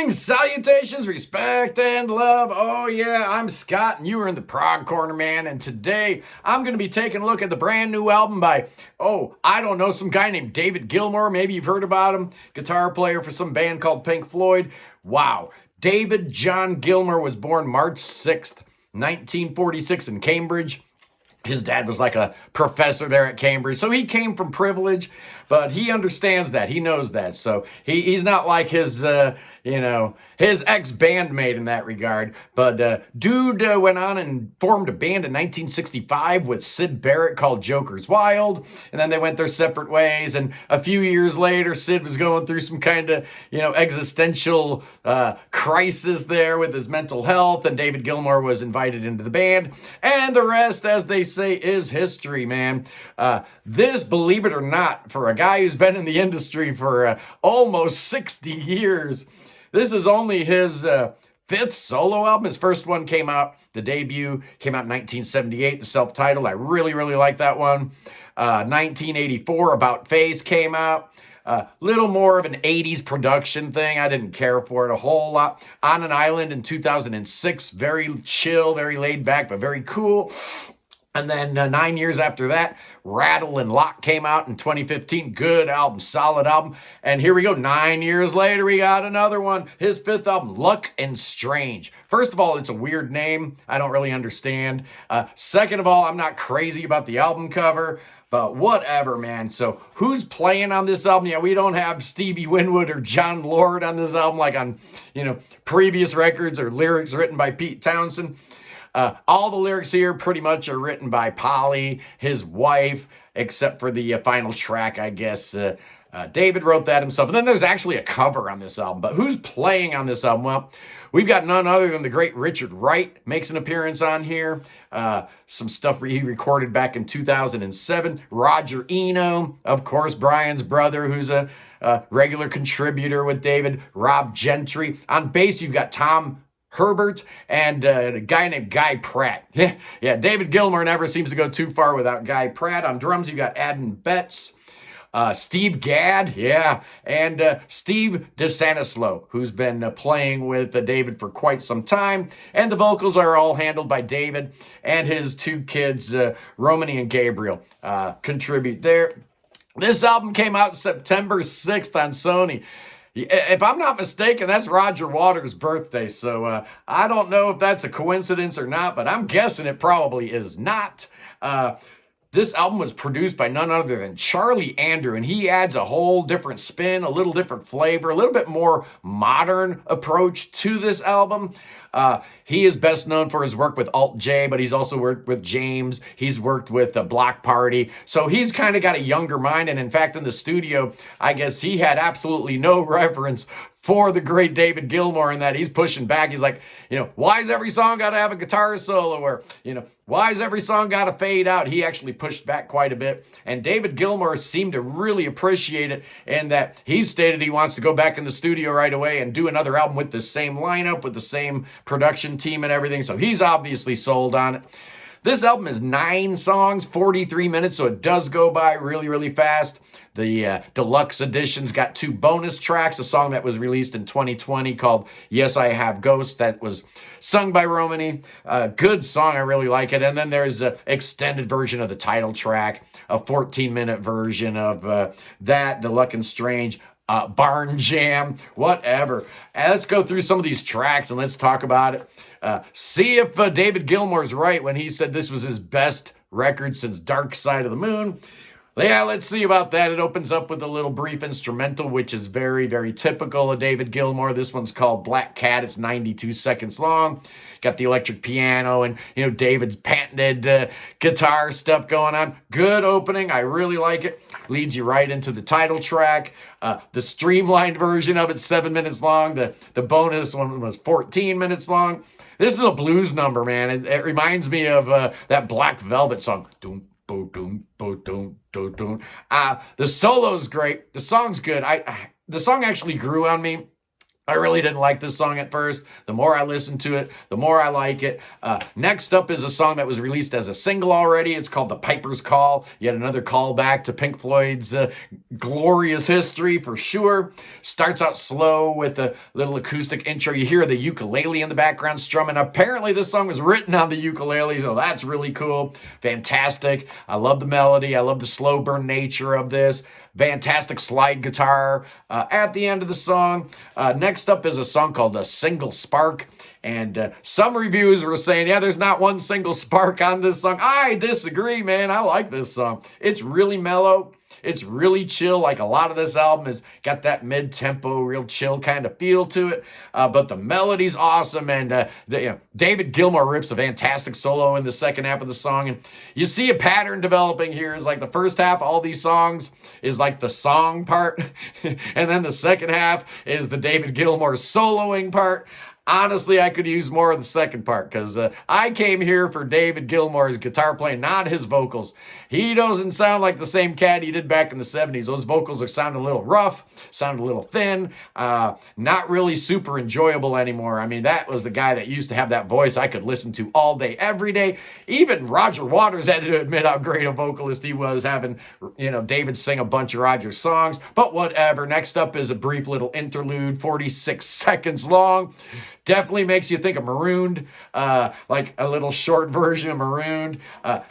Greetings, salutations, respect, and love. Oh yeah, I'm Scott, and you are in the Prog Corner, man. And today, I'm going to be taking a look at the brand new album by, I don't know, some guy named David Gilmour. Maybe you've heard about him. Guitar player for some band called Pink Floyd. Wow. David John Gilmour was born March 6th, 1946 in Cambridge. His dad was like a professor there at Cambridge, so he came from privilege, but he understands that. He knows that, so he's not like his his ex-bandmate in that regard. But dude went on and formed a band in 1965 with Syd Barrett called Joker's Wild, and then they went their separate ways. And a few years later, Syd was going through some kind of existential crisis there with his mental health, and David Gilmour was invited into the band, and the rest, as they say, is history, man. This, believe it or not, for a guy who's been in the industry for almost 60 years, this is only his fifth solo album. His first one came out, the debut came out in 1978, the self-titled. I really, really like that one. 1984, About Face came out. Little more of an 80s production thing. I didn't care for it a whole lot. On an Island in 2006, very chill, very laid back, but very cool. And then 9 years after that, Rattle and Lock came out in 2015. Good album, solid album. And here we go, 9 years later, we got another one. His fifth album, Luck and Strange. First of all, it's a weird name. I don't really understand. Second of all, I'm not crazy about the album cover. But whatever, man. So who's playing on this album? Yeah, we don't have Stevie Winwood or John Lord on this album like on, previous records or lyrics written by Pete Townsend. All the lyrics here pretty much are written by Polly, his wife, except for the final track, I guess. David wrote that himself. And then there's actually a cover on this album. But who's playing on this album? Well, we've got none other than the great Richard Wright makes an appearance on here. Some stuff he recorded back in 2007. Roger Eno, of course, Brian's brother, who's a regular contributor with David. Rob Gentry. On bass, you've got Tom Herbert and a guy named Guy Pratt. Yeah, David Gilmour never seems to go too far without Guy Pratt. On drums, you got Adam Betts, Steve Gadd, and Steve DeSantislow, who's been playing with David for quite some time. And the vocals are all handled by David, and his two kids, Romany and Gabriel, contribute there. This album came out September 6th on Sony. If I'm not mistaken, that's Roger Waters' birthday, so I don't know if that's a coincidence or not, but I'm guessing it probably is not. This album was produced by none other than Charlie Andrew, and he adds a whole different spin, a little different flavor, a little bit more modern approach to this album. He is best known for his work with Alt J, but he's also worked with James. He's worked with the Block Party. So he's kind of got a younger mind. And in fact, in the studio, I guess he had absolutely no reverence for the great David Gilmour in that he's pushing back. He's like, why is every song got to have a guitar solo? Or, why is every song got to fade out? He actually pushed back quite a bit. And David Gilmour seemed to really appreciate it in that he stated he wants to go back in the studio right away and do another album with the same lineup, with the same production team and everything. So he's obviously sold on it. This album is 9 songs, 43 minutes, so it does go by really, really fast. The deluxe edition's got 2 bonus tracks, a song that was released in 2020 called Yes, I Have Ghosts, that was sung by Romany. Good song, I really like it. And then there's an extended version of the title track, a 14-minute version of that, the Luck and Strange, Barn Jam, whatever. Let's go through some of these tracks and let's talk about it. See if David Gilmour's right when he said this was his best record since Dark Side of the Moon. Yeah, let's see about that. It opens up with a little brief instrumental, which is very, very typical of David Gilmour. This one's called Black Cat. It's 92 seconds long. Got the electric piano and, David's patented guitar stuff going on. Good opening. I really like it. Leads you right into the title track. The streamlined version of it's 7 minutes long. The bonus one was 14 minutes long. This is a blues number, man. It reminds me of that Black Velvet song. Doom, boom, doom, boom, doom, doom, doom. The solo's great. The song's good. The song actually grew on me I really didn't like this song at first. The more I listen to it, the more I like it. Next up is a song that was released as a single already. It's called The Piper's Call. Yet another callback to Pink Floyd's glorious history for sure. Starts out slow with a little acoustic intro. You hear the ukulele in the background strumming. Apparently this song was written on the ukulele, so that's really cool. Fantastic. I love the melody. I love the slow burn nature of this. Fantastic slide guitar at the end of the song. Next up is a song called A Single Spark. And some reviews were saying, yeah, there's not one single spark on this song. I disagree, man. I like this song. It's really mellow. It's really chill. Like a lot of this album has got that mid-tempo, real chill kind of feel to it. But the melody's awesome. And David Gilmour rips a fantastic solo in the second half of the song. And you see a pattern developing here. Is like the first half, all these songs is like the song part. And then the second half is the David Gilmour soloing part. Honestly, I could use more of the second part because I came here for David Gilmour's guitar playing, not his vocals. He doesn't sound like the same cat he did back in the 70s. Those vocals are sounding a little rough, sound a little thin, not really super enjoyable anymore. I mean, that was the guy that used to have that voice I could listen to all day, every day. Even Roger Waters had to admit how great a vocalist he was, having, David sing a bunch of Roger's songs. But whatever. Next up is a brief little interlude, 46 seconds long. Definitely makes you think of Marooned, like a little short version of Marooned.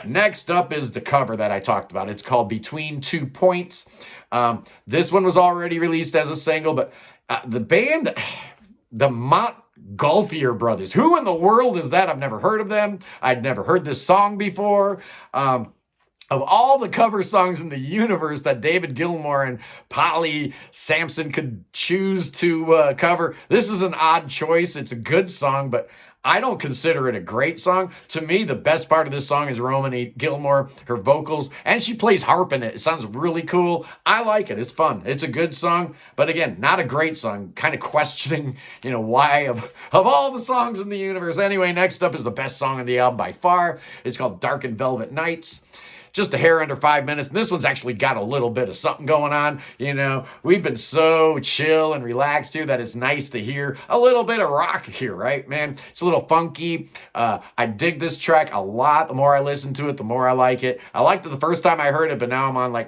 Next up is the cover that I talked about. It's called Between 2 Points. This one was already released as a single, but the band, the Montgolfier Brothers, who in the world is that? I've never heard of them. I'd never heard this song before. Of all the cover songs in the universe that David Gilmour and Polly Sampson could choose to cover, this is an odd choice. It's a good song, but I don't consider it a great song. To me, the best part of this song is Romany Gilmour, her vocals, and she plays harp in it. It sounds really cool. I like it. It's fun. It's a good song, but again, not a great song. Kind of questioning, why of all the songs in the universe. Anyway, next up is the best song on the album by far. It's called Dark and Velvet Nights. Just a hair under 5 minutes. And this one's actually got a little bit of something going on. We've been so chill and relaxed here that it's nice to hear a little bit of rock here, right, man? It's a little funky. I dig this track a lot. The more I listen to it, the more I like it. I liked it the first time I heard it, but now I'm on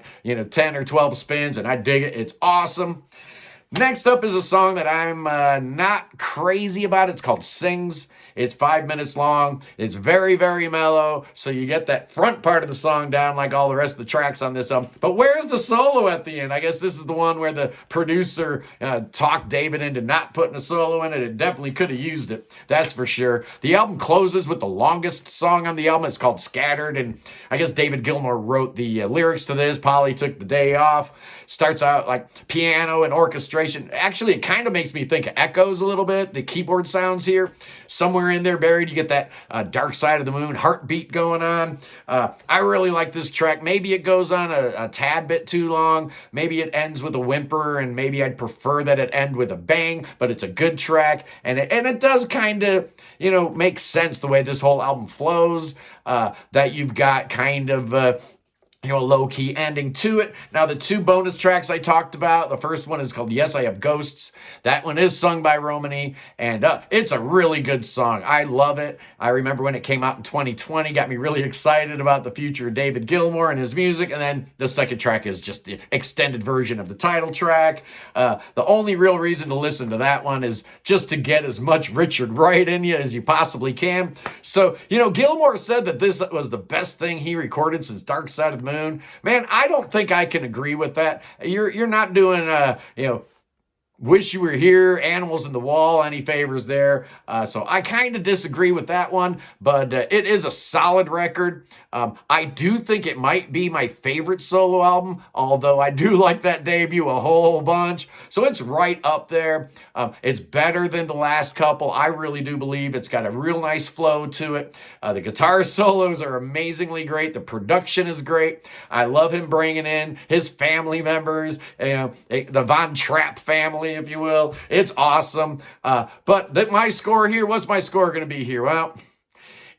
10 or 12 spins and I dig it. It's awesome. Next up is a song that I'm not crazy about. It's called Sings. It's 5 minutes long. It's very, very mellow. So you get that front part of the song down like all the rest of the tracks on this album. But where's the solo at the end? I guess this is the one where the producer talked David into not putting a solo in it. It definitely could have used it. That's for sure. The album closes with the longest song on the album. It's called Scattered. And I guess David Gilmour wrote the lyrics to this. Polly took the day off. Starts out like piano and orchestration. Actually, it kind of makes me think of Echoes a little bit. The keyboard sounds here. Somewhere in there buried, you get that Dark Side of the Moon heartbeat going on. I really like this track. Maybe it goes on a tad bit too long. Maybe it ends with a whimper, and maybe I'd prefer that it end with a bang, but it's a good track. And it does kind of, make sense the way this whole album flows, that you've got kind of... a low-key ending to it. Now, the two bonus tracks I talked about, the first one is called Yes, I Have Ghosts. That one is sung by Romany, and it's a really good song. I love it. I remember when it came out in 2020, got me really excited about the future of David Gilmour and his music, and then the second track is just the extended version of the title track. The only real reason to listen to that one is just to get as much Richard Wright in you as you possibly can. So, Gilmour said that this was the best thing he recorded since Dark Side of the Moon. Man, I don't think I can agree with that. You're not doing, Wish You Were Here, Animals in the Wall, any favors there. So I kind of disagree with that one, but it is a solid record. I do think it might be my favorite solo album, although I do like that debut a whole bunch. So it's right up there. It's better than the last couple. I really do believe it's got a real nice flow to it. The guitar solos are amazingly great. The production is great. I love him bringing in his family members, the Von Trapp family, if you will. It's awesome. But my score here, what's my score going to be here? Well,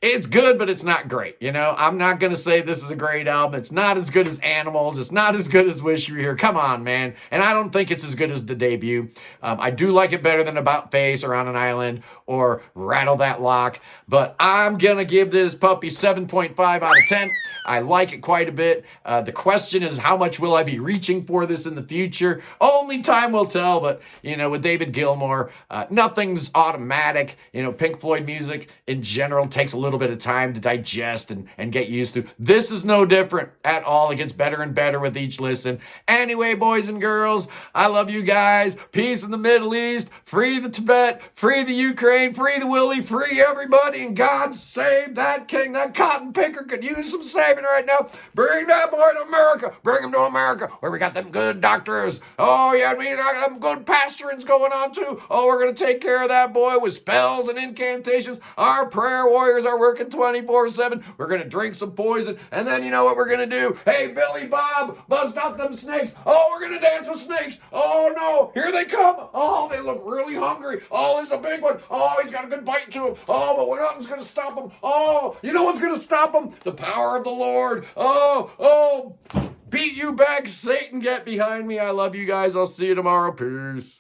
it's good, but it's not great. You know, I'm not going to say this is a great album. It's not as good as Animals. It's not as good as Wish You Were Here. Come on, man. And I don't think it's as good as the debut. I do like it better than About Face or On an Island or Rattle That Lock. But I'm going to give this puppy 7.5 out of 10. I like it quite a bit. The question is, how much will I be reaching for this in the future? Only time will tell, but, you know, with David Gilmour, nothing's automatic. You know, Pink Floyd music in general takes a little bit of time to digest and get used to. This is no different at all. It gets better and better with each listen. Anyway, boys and girls, I love you guys. Peace in the Middle East. Free the Tibet. Free the Ukraine. Free the Willie. Free everybody. And God save that king. That cotton picker could use some saving right now. Bring that boy to America. Bring him to America where we got them good doctors. Oh, yeah, we got them good pastorings going on too. Oh, we're going to take care of that boy with spells and incantations. Our prayer warriors are working 24/7. We're going to drink some poison. And then you know what we're going to do? Hey, Billy Bob, bust out them snakes. Oh, we're going to dance with snakes. Oh, no, here they come. Oh, they look really hungry. Oh, there's a big one. Oh, he's got a good bite to him. Oh, but nothing's going to stop him. Oh, you know what's going to stop him? The power of the Lord. Oh, beat you back, Satan. Get behind me. I love you guys. I'll see you tomorrow. Peace.